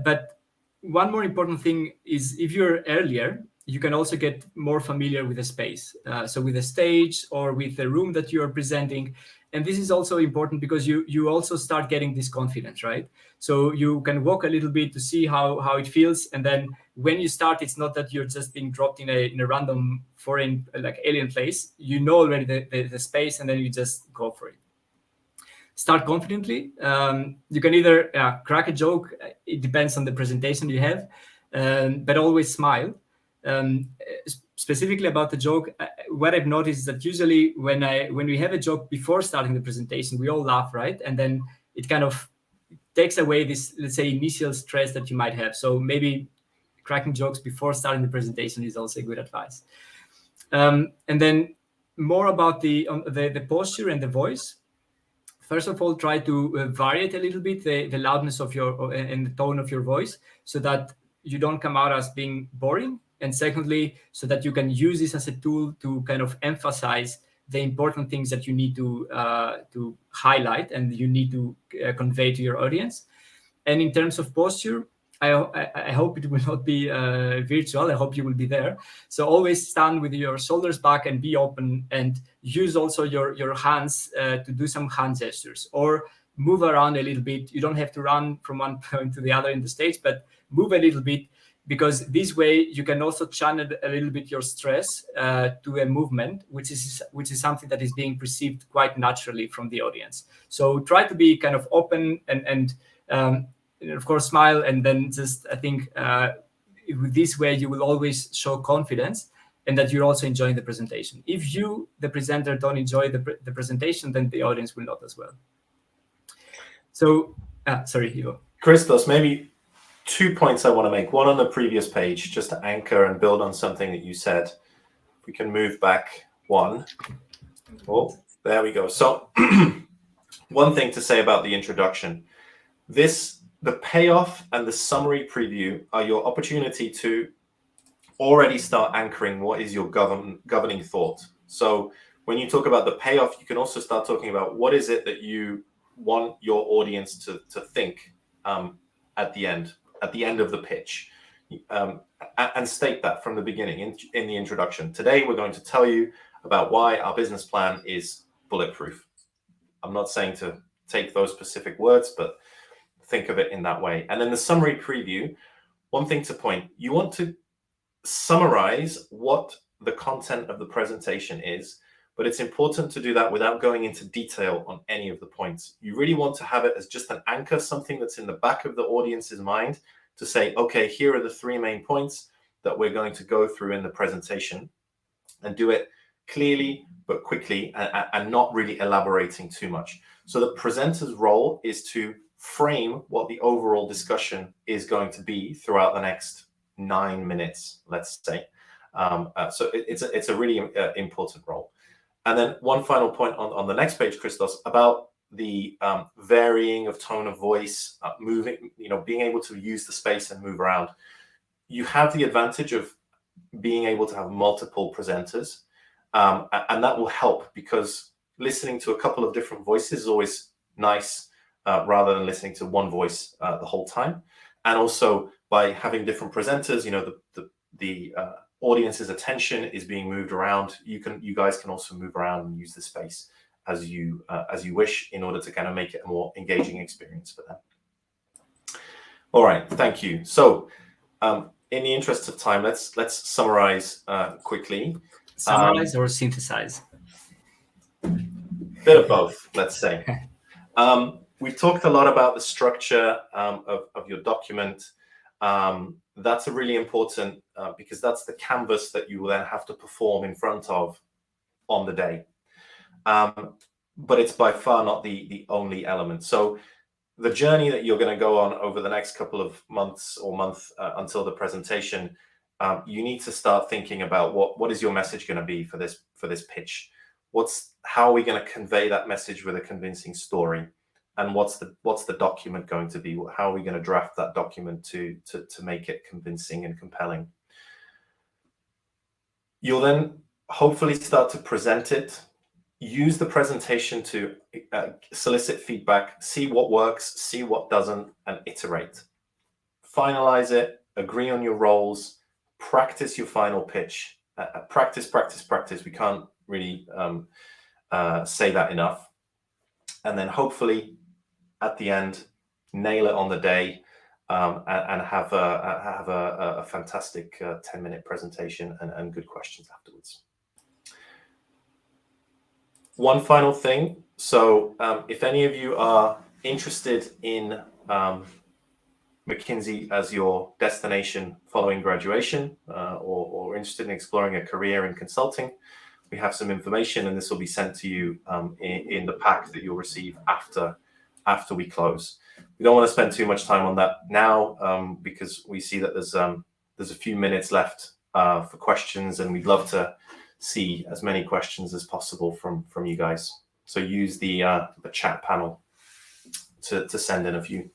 But one more important thing is if you're earlier, you can also get more familiar with the space. So with the stage or with the room that you are presenting. And this is also important because you also start getting this confidence, right? So you can walk a little bit to see how it feels. And then when you start, it's not that you're just being dropped in a random foreign, like alien place. You know already the space, and then you just go for it. Start confidently. You can either crack a joke. It depends on the presentation you have, but always smile. Specifically about the joke, what I've noticed is that usually when we have a joke before starting the presentation, we all laugh, right? And then it kind of takes away this, let's say, initial stress that you might have. So maybe cracking jokes before starting the presentation is also a good advice. And then more about the posture and the voice. First of all, try to vary it a little bit, the loudness of and the tone of your voice, so that you don't come out as being boring. And secondly, so that you can use this as a tool to kind of emphasize the important things that you need to highlight and you need to convey to your audience. And in terms of posture, I hope it will not be virtual. I hope you will be there. So always stand with your shoulders back and be open, and use also your hands to do some hand gestures or move around a little bit. You don't have to run from one point to the other in the stage, but move a little bit, because this way you can also channel a little bit your stress to a movement, which is something that is being perceived quite naturally from the audience. So try to be kind of open and of course smile, and then just I think this way you will always show confidence and that you're also enjoying the presentation. If you, the presenter, don't enjoy the presentation, then the audience will not as well. So, sorry, Ivo. Christos, maybe 2 points I want to make. One on the previous page, just to anchor and build on something that you said. We can move back one. Oh, there we go. So one thing to say about the introduction. The payoff and the summary preview are your opportunity to already start anchoring what is your governing thought. So when you talk about the payoff, you can also start talking about what is it that you want your audience to think at the end of the pitch, and state that from the beginning in the introduction. Today, we're going to tell you about why our business plan is bulletproof. I'm not saying to take those specific words, but think of it in that way. And then the summary preview, one thing to point, you want to summarize what the content of the presentation is, but it's important to do that without going into detail on any of the points. You really want to have it as just an anchor, something that's in the back of the audience's mind to say, okay, here are the 3 main points that we're going to go through in the presentation, and do it clearly but quickly, and not really elaborating too much. So the presenter's role is to frame what the overall discussion is going to be throughout the next 9 minutes, let's say. So it's a really important role. And then one final point on the next page, Christos, about the varying of tone of voice, moving, being able to use the space and move around. You have the advantage of being able to have multiple presenters, and that will help, because listening to a couple of different voices is always nice, rather than listening to one voice the whole time. And also, by having different presenters, the audience's attention is being moved around. You guys can also move around and use the space as you wish, in order to kind of make it a more engaging experience for them. All right, thank you. So in the interest of time, let's summarize quickly. Summarize or synthesize? Bit of both, let's say. We've talked a lot about the structure of your document. That's a really important, because that's the canvas that you will then have to perform in front of on the day. But it's by far not the only element. So the journey that you're going to go on over the next couple of months or month until the presentation, you need to start thinking about what is your message going to be for this pitch. How are we going to convey that message with a convincing story? And what's the document going to be? How are we going to draft that document to make it convincing and compelling? You'll then hopefully start to present it. Use the presentation to solicit feedback, see what works, see what doesn't, and iterate. Finalize it, agree on your roles, practice your final pitch. Practice, practice, practice. We can't really say that enough. And then hopefully at the end, nail it on the day, and have a fantastic 10-minute presentation and good questions afterwards. One final thing. So if any of you are interested in McKinsey as your destination following graduation, or interested in exploring a career in consulting, we have some information, and this will be sent to you in the pack that you'll receive after we close. We don't want to spend too much time on that now, because we see that there's a few minutes left for questions, and we'd love to see as many questions as possible from you guys. So use the chat panel to send in a few.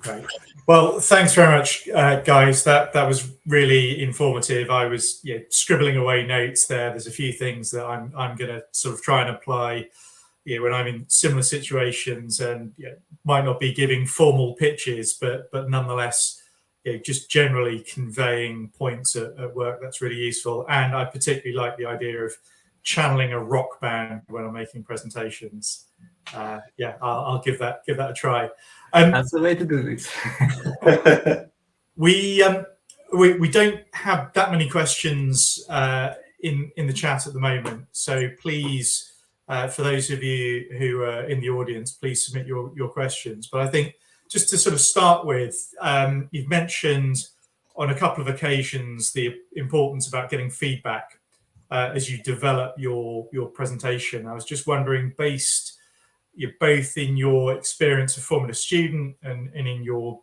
Great. Well, thanks very much, guys. That was really informative. I was scribbling away notes there. There's a few things that I'm going to sort of try and apply when I'm in similar situations, and might not be giving formal pitches, but nonetheless, just generally conveying points at work. That's really useful. And I particularly like the idea of channeling a rock band when I'm making presentations. I'll give that a try. That's the way to do this. We don't have that many questions in the chat at the moment, so please, for those of you who are in the audience, please submit your questions. But I think just to sort of start with, you've mentioned on a couple of occasions the importance about getting feedback as you develop your presentation. I was just wondering, based both in your experience of forming a student and in your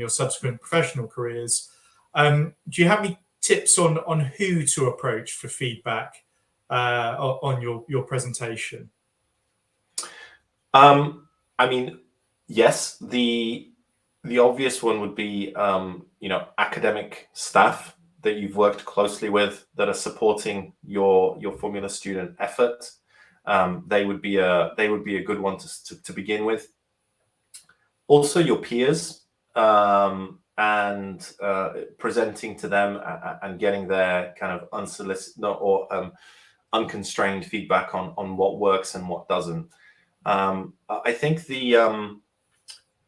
subsequent professional careers, do you have any tips on who to approach for feedback on your presentation? I mean, yes, the obvious one would be academic staff. that you've worked closely with that are supporting your formula student effort. They would be a good one to begin with. Also, your peers, and presenting to them and getting their kind of unsolicited or unconstrained feedback on what works and what doesn't. I think the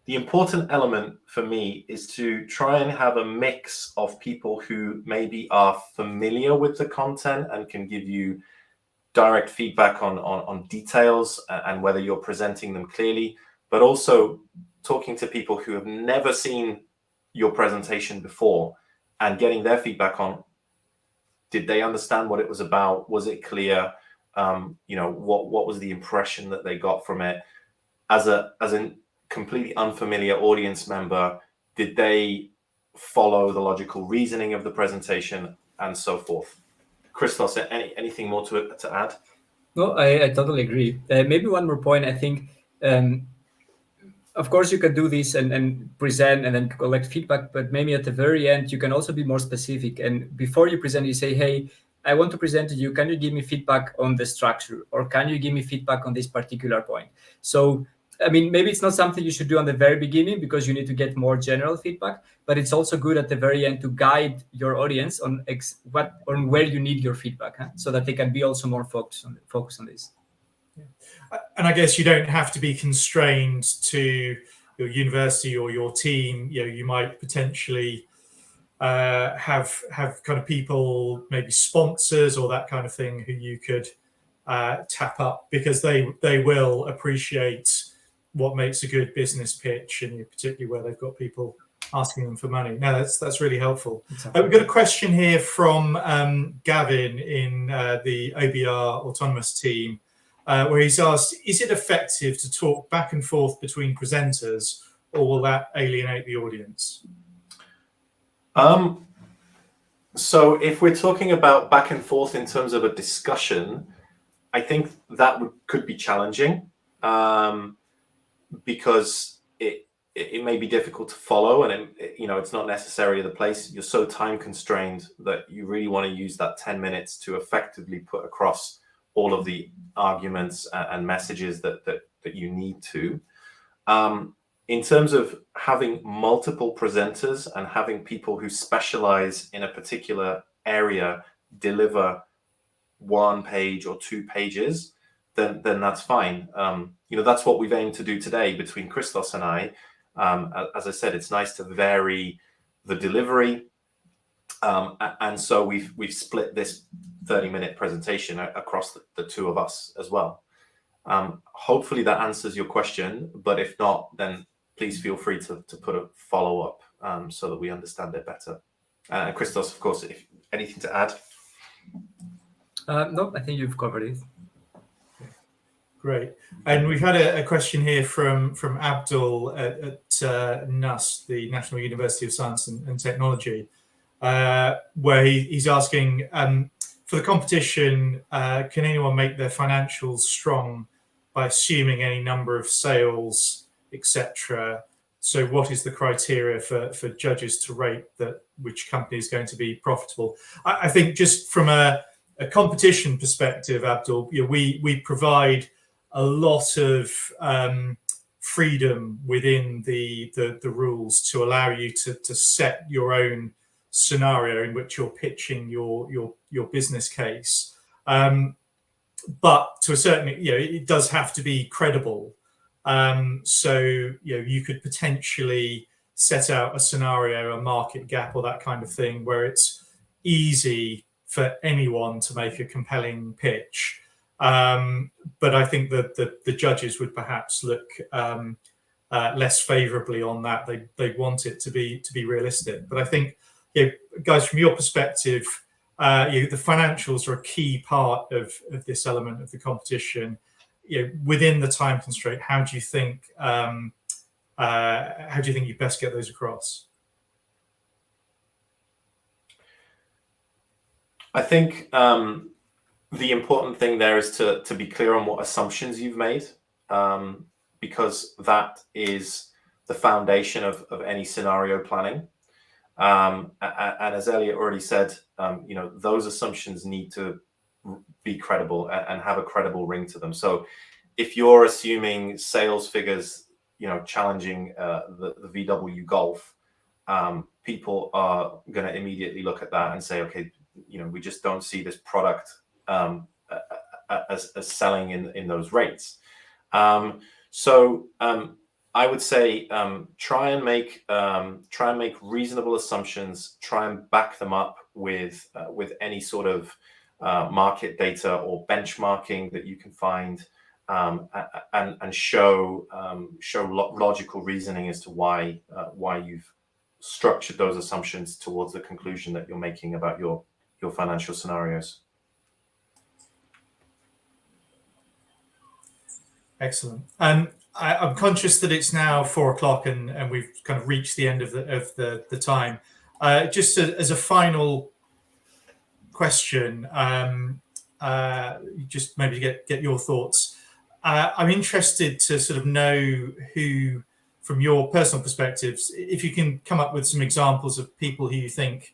important element for me is to try and have a mix of people who maybe are familiar with the content and can give you direct feedback on details and whether you're presenting them clearly, but also talking to people who have never seen your presentation before and getting their feedback on, did they understand what it was about? Was it clear? What was the impression that they got from it? As a completely unfamiliar audience member, did they follow the logical reasoning of the presentation, and so forth? Christos, anything more to add? No, I totally agree. Maybe one more point. I think, of course, you can do this and present and then collect feedback, but maybe at the very end, you can also be more specific. And before you present, you say, hey, I want to present to you. Can you give me feedback on the structure? Or can you give me feedback on this particular point? So, I mean, maybe it's not something you should do on the very beginning because you need to get more general feedback, but it's also good at the very end to guide your audience on where you need your feedback, so that they can be also more focused on this. Yeah. And I guess you don't have to be constrained to your university or your team. You might potentially have kind of people, maybe sponsors or that kind of thing, who you could tap up, because they will appreciate what makes a good business pitch, and particularly where they've got people asking them for money. No, that's really helpful. Exactly. We've got a question here from Gavin in the OBR Autonomous team, where he's asked, is it effective to talk back and forth between presenters, or will that alienate the audience? So if we're talking about back and forth in terms of a discussion, I think that could be challenging, because it may be difficult to follow, and it's not necessarily the place. You're so time constrained that you really want to use that 10 minutes to effectively put across all of the arguments and messages that you need to. In terms of having multiple presenters and having people who specialize in a particular area deliver 1 page or 2 pages, then that's fine. That's what we've aimed to do today between Christos and I. As I said, it's nice to vary the delivery, and so we've split this 30-minute presentation across the two of us as well. Hopefully that answers your question, but if not, then please feel free to put a follow-up so that we understand it better. Christos, of course, if anything to add? No, I think you've covered it. Great. And we've had a question here from Abdul at NUS, the National University of Science and Technology, where he's asking, for the competition, can anyone make their financials strong by assuming any number of sales, etc.? So what is the criteria for judges to rate which company is going to be profitable? I think just from a competition perspective, Abdul, we provide a lot of freedom within the rules to allow you to set your own scenario in which you're pitching your business case. But to a certain, it does have to be credible. So you could potentially set out a scenario, a market gap, or that kind of thing, where it's easy for anyone to make a compelling pitch. But I think that the judges would perhaps look less favourably on that. They want it to be realistic. But I think, guys, from your perspective, the financials are a key part of this element of the competition. Within the time constraint, how do you think you best get those across? I think the important thing there is to be clear on what assumptions you've made, because that is the foundation of any scenario planning. And as Elliot already said, those assumptions need to be credible and have a credible ring to them. So if you're assuming sales figures, challenging the VW Golf, people are going to immediately look at that and say, okay, we just don't see this product as selling in those rates. So I would say try and make reasonable assumptions. Try and back them up with any sort of market data or benchmarking that you can find, and show logical reasoning as to why you've structured those assumptions towards the conclusion that you're making about your financial scenarios. Excellent. I'm conscious that it's now 4 o'clock and we've kind of reached the end of the time. Just as a final question, just maybe get your thoughts. I'm interested to sort of know who, from your personal perspectives, if you can come up with some examples of people who you think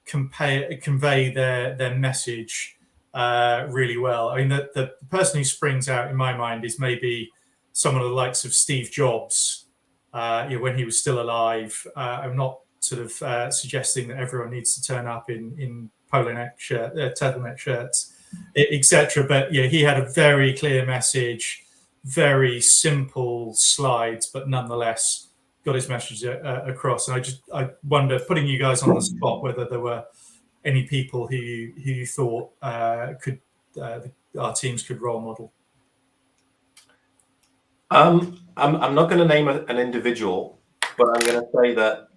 convey their message really well. I mean, the person who springs out in my mind is maybe someone of the likes of Steve Jobs, when he was still alive. I'm not sort of suggesting that everyone needs to turn up in polo neck shirt, turtleneck shirts, etc. But he had a very clear message, very simple slides, but nonetheless got his message across. And I wonder, putting you guys on the spot, whether there were any people who you thought our teams could role model. I'm not going to name an individual, but I'm going to say that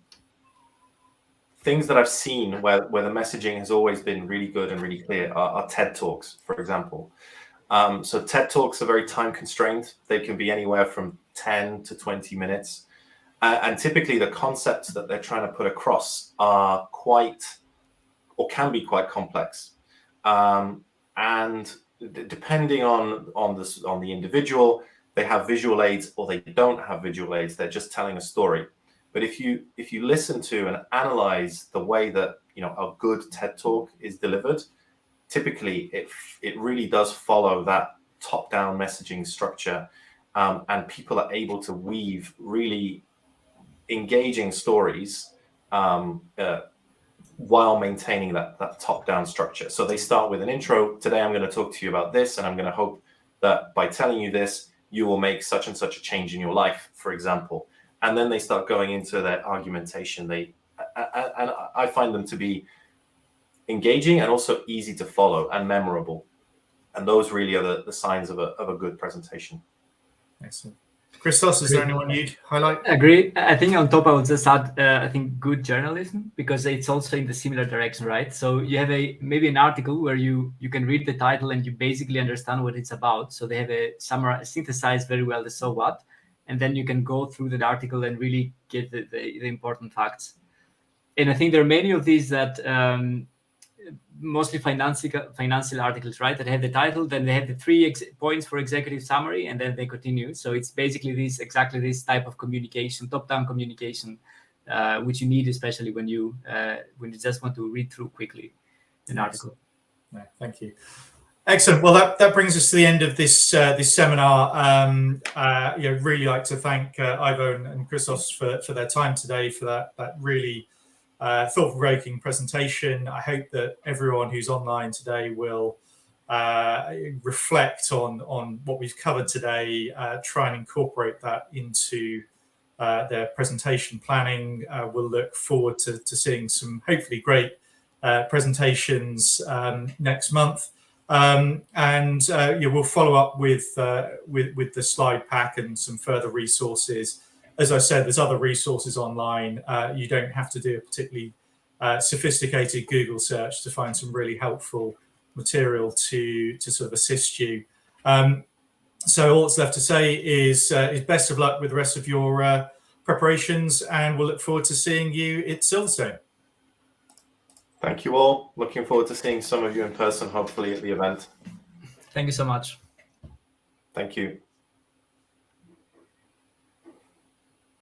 things that I've seen where the messaging has always been really good and really clear are TED Talks, for example. So TED Talks are very time constrained. They can be anywhere from 10 to 20 minutes. And typically the concepts that they're trying to put across are can be quite complex. And depending on the individual, they have visual aids or they don't have visual aids. They're just telling a story. But if you listen to and analyze the way that a good TED Talk is delivered, typically it really does follow that top-down messaging structure, and people are able to weave really engaging stories while maintaining that top-down structure. So they start with an intro. Today I'm going to talk to you about this, and I'm going to hope that by telling you this, you will make such and such a change in your life, for example. And then they start going into their argumentation. And I find them to be engaging and also easy to follow and memorable. And those really are the signs of a good presentation. Excellent. Christos, is there anyone you'd highlight? Agree. I think on top I would just add, I think good journalism, because it's also in the similar direction, right? So you have maybe an article where you can read the title and you basically understand what it's about. So they have synthesized very well the so what, and then you can go through the article and really get the important facts. And I think there are many of these that mostly financial articles, right? That have the title, then they have the 3 points for executive summary, and then they continue. So it's basically exactly this type of communication, top-down communication, which you need, especially when you just want to read through quickly an article. No, thank you. Excellent. Well, that brings us to the end of this seminar. Really like to thank Ivo and Christos for their time today, for that really thought-provoking presentation. I hope that everyone who's online today will reflect on what we've covered today, try and incorporate that into their presentation planning. We'll look forward to seeing some hopefully great presentations next month. We'll follow up with the slide pack and some further resources. As I said, there's other resources online. You don't have to do a particularly sophisticated Google search to find some really helpful material to sort of assist you. So all that's left to say is best of luck with the rest of your preparations, and we'll look forward to seeing you at Silverstone. Thank you all. Looking forward to seeing some of you in person, hopefully at the event. Thank you so much. Thank you.